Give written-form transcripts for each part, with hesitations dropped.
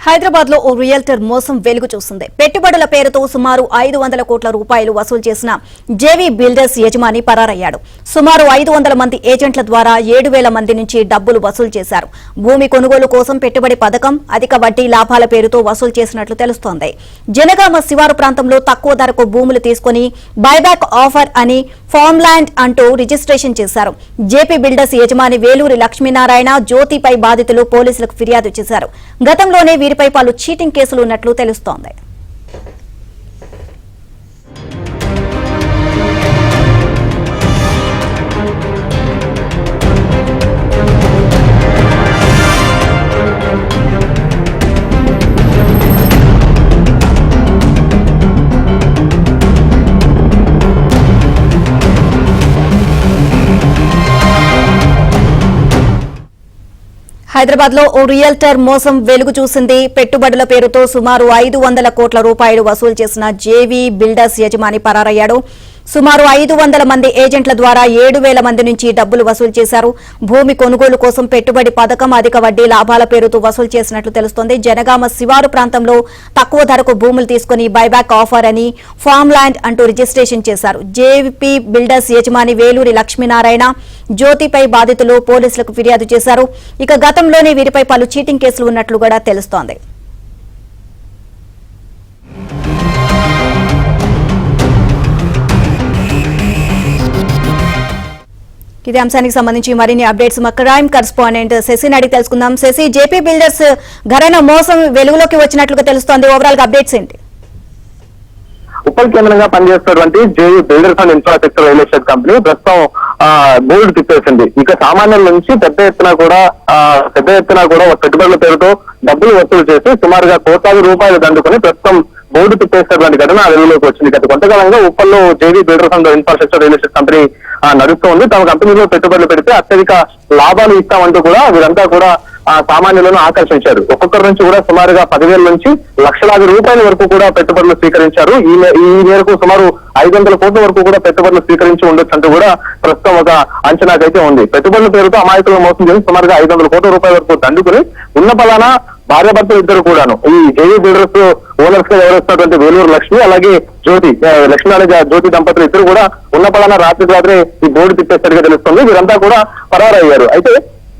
హైదరాబాద్ లో ఓ రియల్టర్ మోసం వెలుగు చూస్తుంది. పెట్టుబడుల పేరుతో సుమారు 500 కోట్ల రూపాయలు వసూలు చేసిన జేవీ బిల్డర్స్ యజమాని పరారయ్యాడు. సుమారు 500 మంది ఏజెంట్ల ద్వారా 7,000 మంది నుంచి డబ్బులు వసూలు చేశారు. భూమి కొనుగోలు కోసం పెట్టుబడి పథకం, అధిక వడ్డీ లాభాల పేరుతో వసూలు చేసినట్లు తెలుస్తోంది. జనగామ శివారు ప్రాంతంలో తక్కువ ధరకు భూములు తీసుకుని బైబ్యాక్ ఆఫర్ అని ఫార్మ్ ల్యాండ్ అంటూ రిజిస్ట్రేషన్ చేశారు. జేపీ బిల్డర్స్ యజమాని వేలూరి లక్ష్మీనారాయణ, జ్యోతిపై బాధితులు పోలీసులకు ఫిర్యాదు చేశారు. గతంలోనే వీరిపై పలు చీటింగ్ కేసులు ఉన్నట్లు తెలుస్తోంది. హైదరాబాద్ లో ఓ రియల్టర్ మోసం వెలుగు చూసింది. పెట్టుబడుల పేరుతో సుమారు 500 కోట్ల రూపాయలు వసూలు చేసిన జేవీ బిల్డర్స్ యజమాని పరారయ్యాడు. సుమారు 500 మంది ఏజెంట్ల ద్వారా 7,000 మంది నుంచి డబ్బులు వసూలు చేశారు. భూమి కొనుగోలు కోసం పెట్టుబడి పథకం, అధిక వడ్డీ లాభాల పేరుతో వసూలు చేసినట్లు తెలుస్తోంది. జనగామ శివారు ప్రాంతంలో తక్కువ ధరకు భూములు తీసుకుని బైబ్యాక్ ఆఫర్ అని ఫార్మ్ ల్యాండ్ అంటూ రిజిస్ట్రేషన్ చేశారు. జేపీ బిల్డర్స్ యజమాని వేలూరి లక్ష్మీనారాయణ, జ్యోతిపై బాధితులు పోలీసులకు ఫిర్యాదు చేశారు. ఇక గతంలోనే వీరిపై పలు చీటింగ్ కేసులు ఉన్నట్లు కూడా తెలుస్తోంది. ఇదే అంశానికి సంబంధించి మరిన్ని అప్డేట్స్ మా క్రైమ్ కరెస్పాండెంట్ శశిని అడిగి తెలుసుకుందాం. శశి, జేపీ బిల్డర్స్ ఘరానా మోసం వెలుగులోకి వచ్చినట్లుగా తెలుస్తోంది. ఓవరాల్ గా అప్డేట్స్ ఏంటి? ఉప్పల్ కేంద్రంగా పనిచేస్తున్నటువంటి JV builders and infrastructure real estate company ప్రస్తుతం బోర్డు తిప్పేసింది. ఇక సామాన్యుల నుంచి పెద్ద ఎత్తున కూడా పెట్టుబడుల పేరుతో డబ్బులు వసూలు చేసి సుమారుగా కోట్లాది రూపాయలు దండుకొని ప్రస్తుతం బోర్డు తిప్పేసినటువంటి ఘటన వెలుగులోకి వచ్చింది. గత కొంతకాలంగా ఉప్పల్లో JV builders and infrastructure real estate company నడుస్తూ ఉంది. తమ కంపెనీలో పెట్టుబడులు పెడితే అత్యధిక లాభాలు ఇస్తామంటూ కూడా వీరంతా కూడా సామాన్యులను ఆకర్షించారు. ఒక్కొక్కరి నుంచి కూడా సుమారుగా 10,000 నుంచి లక్షలాది రూపాయల వరకు కూడా పెట్టుబడులు స్వీకరించారు. ఈ మేరకు సుమారు 500 కోట్ల వరకు కూడా పెట్టుబడులు స్వీకరించి ఉండొచ్చంటూ కూడా ప్రస్తుతం ఒక అంచనాకైతే ఉంది. పెట్టుబడుల పేరుతో అమాయకులను మోసం చేసి సుమారుగా 500 కోట్ల రూపాయల వరకు దండుకుని ఉన్న పలానా భార్యాభర్తలు ఇద్దరు కూడాను ఈ జేవీ బిల్డర్స్ ఓనర్స్ గా వ్యవహరిస్తున్నటువంటి వేలూరు లక్ష్మి, అలాగే జ్యోతి, లక్ష్మీనారాయణ జ్యోతి దంపతులు ఇద్దరు కూడా ఉన్న పలానా రాత్రి ఈ బోర్డు తిప్పేసరిగా తెలుస్తుంది. వీరంతా కూడా పరారయ్యారు. అయితే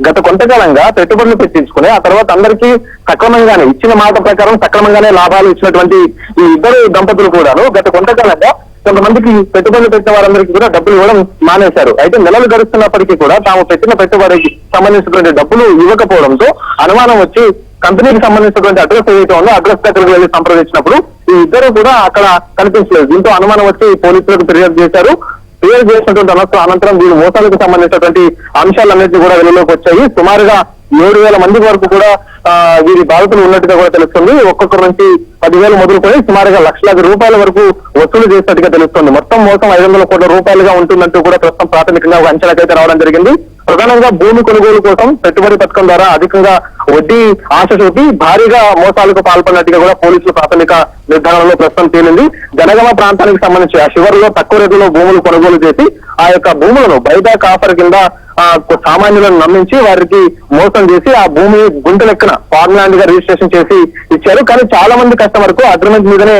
గత కొంతకాలంగా పెట్టుబడులు పెట్టించుకుని ఆ తర్వాత అందరికీ సక్రమంగానే ఇచ్చిన మాట ప్రకారం సక్రమంగానే లాభాలు ఇచ్చినటువంటి ఈ ఇద్దరు దంపతులు కూడాను గత కొంతకాలంగా కొంతమందికి పెట్టుబడులు పెట్టిన వారందరికీ కూడా డబ్బులు ఇవ్వడం మానేశారు. అయితే నెలలు గడుస్తున్నప్పటికీ కూడా తాము పెట్టిన పెట్టుబడికి సంబంధించినటువంటి డబ్బులు ఇవ్వకపోవడంతో అనుమానం వచ్చి కంపెనీకి సంబంధించినటువంటి అడ్రస్ ఏదైతే ఉందో అడ్రస్ దగ్గరకు వెళ్ళి సంప్రదించినప్పుడు ఈ ఇద్దరు కూడా అక్కడ కనిపించలేదు. దీంతో అనుమానం వచ్చి పోలీసులకు ఫిర్యాదు చేశారు. ఫిర్యాదు చేసినటువంటి అనంతరం వీరు మోసాలకు సంబంధించినటువంటి అంశాలన్నింటినీ కూడా వెలుగులోకి వచ్చాయి. సుమారుగా 7,000 మంది వరకు కూడా వీరి బాధితులు ఉన్నట్టుగా కూడా తెలుస్తుంది. ఒక్కొక్కరి నుంచి 10,000 మొదలుకొని సుమారుగా లక్షలాది రూపాయల వరకు వసూలు చేసినట్టుగా తెలుస్తుంది. మొత్తం మోసం 500 కోట్ల రూపాయలుగా ఉంటుందంటూ కూడా ప్రస్తుతం ప్రాథమికంగా ఒక అంచనాకైతే రావడం జరిగింది. ప్రధానంగా భూమి కొనుగోలు కోసం పెట్టుబడి పథకం ద్వారా అధికంగా వడ్డీ ఆశ చూపి భారీగా మోసాలకు పాల్పడినట్టుగా కూడా పోలీసులు ప్రాథమిక నిర్ధారణలో ప్రస్తుతం తేలింది. జనగామ ప్రాంతానికి సంబంధించి ఆ శివరులో తక్కువ రేటులో భూములు కొనుగోలు చేసి ఆ యొక్క భూములను బైబ్యాక్ ఆఫర్ కింద సామాన్యులను నమ్మించి వారికి మోసం చేసి ఆ భూమి గుంట లెక్కన ఫార్మ్ ల్యాండ్ గా రిజిస్ట్రేషన్ చేసి ఇచ్చారు. కానీ చాలా మంది కస్టమర్ కు అగ్రిమెంట్ మీదనే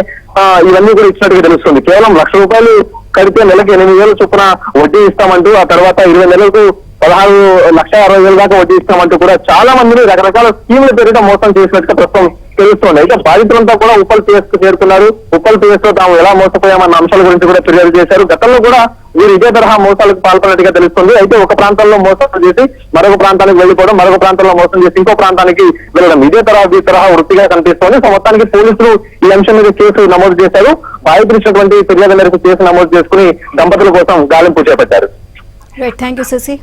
ఇవన్నీ కూడా ఇచ్చినట్టుగా తెలుస్తుంది. కేవలం ₹1,00,000 కడితే నెలకి 8,000 చొప్పున వడ్డీ ఇస్తామంటూ ఆ తర్వాత 20 నెలలకు 16,60,000 దాకా వడ్డీ ఇస్తామంటూ కూడా చాలా మందిని రకరకాల స్కీముల పేరిట మోసం చేసినట్టుగా ప్రస్తుతం తెలుస్తోంది. అయితే బాధితులంతా కూడా ఉప్పల్ పిఎస్ కు చేరుకున్నారు. ఉప్పల్ పిఎస్ లో తాము ఎలా మోసపోయామన్న అంశాల గురించి కూడా ఫిర్యాదు చేశారు. గతంలో కూడా వీరు ఇదే తరహా మోసాలకు పాల్పడినట్టుగా తెలుస్తుంది. అయితే ఒక ప్రాంతంలో మోసం చేసి మరొక ప్రాంతానికి వెళ్లిపోవడం, మరొక ప్రాంతంలో మోసం చేసి ఇంకో ప్రాంతానికి వెళ్ళడం ఇదే తరహా వృత్తిగా కనిపిస్తోంది. సో మొత్తానికి పోలీసులు ఈ అంశం మీద కేసు నమోదు చేశారు. బాధితులు ఇచ్చినటువంటి ఫిర్యాదు మేరకు కేసు నమోదు చేసుకుని దంపతుల కోసం గాలింపు చేపట్టారు. Thank you Shashi.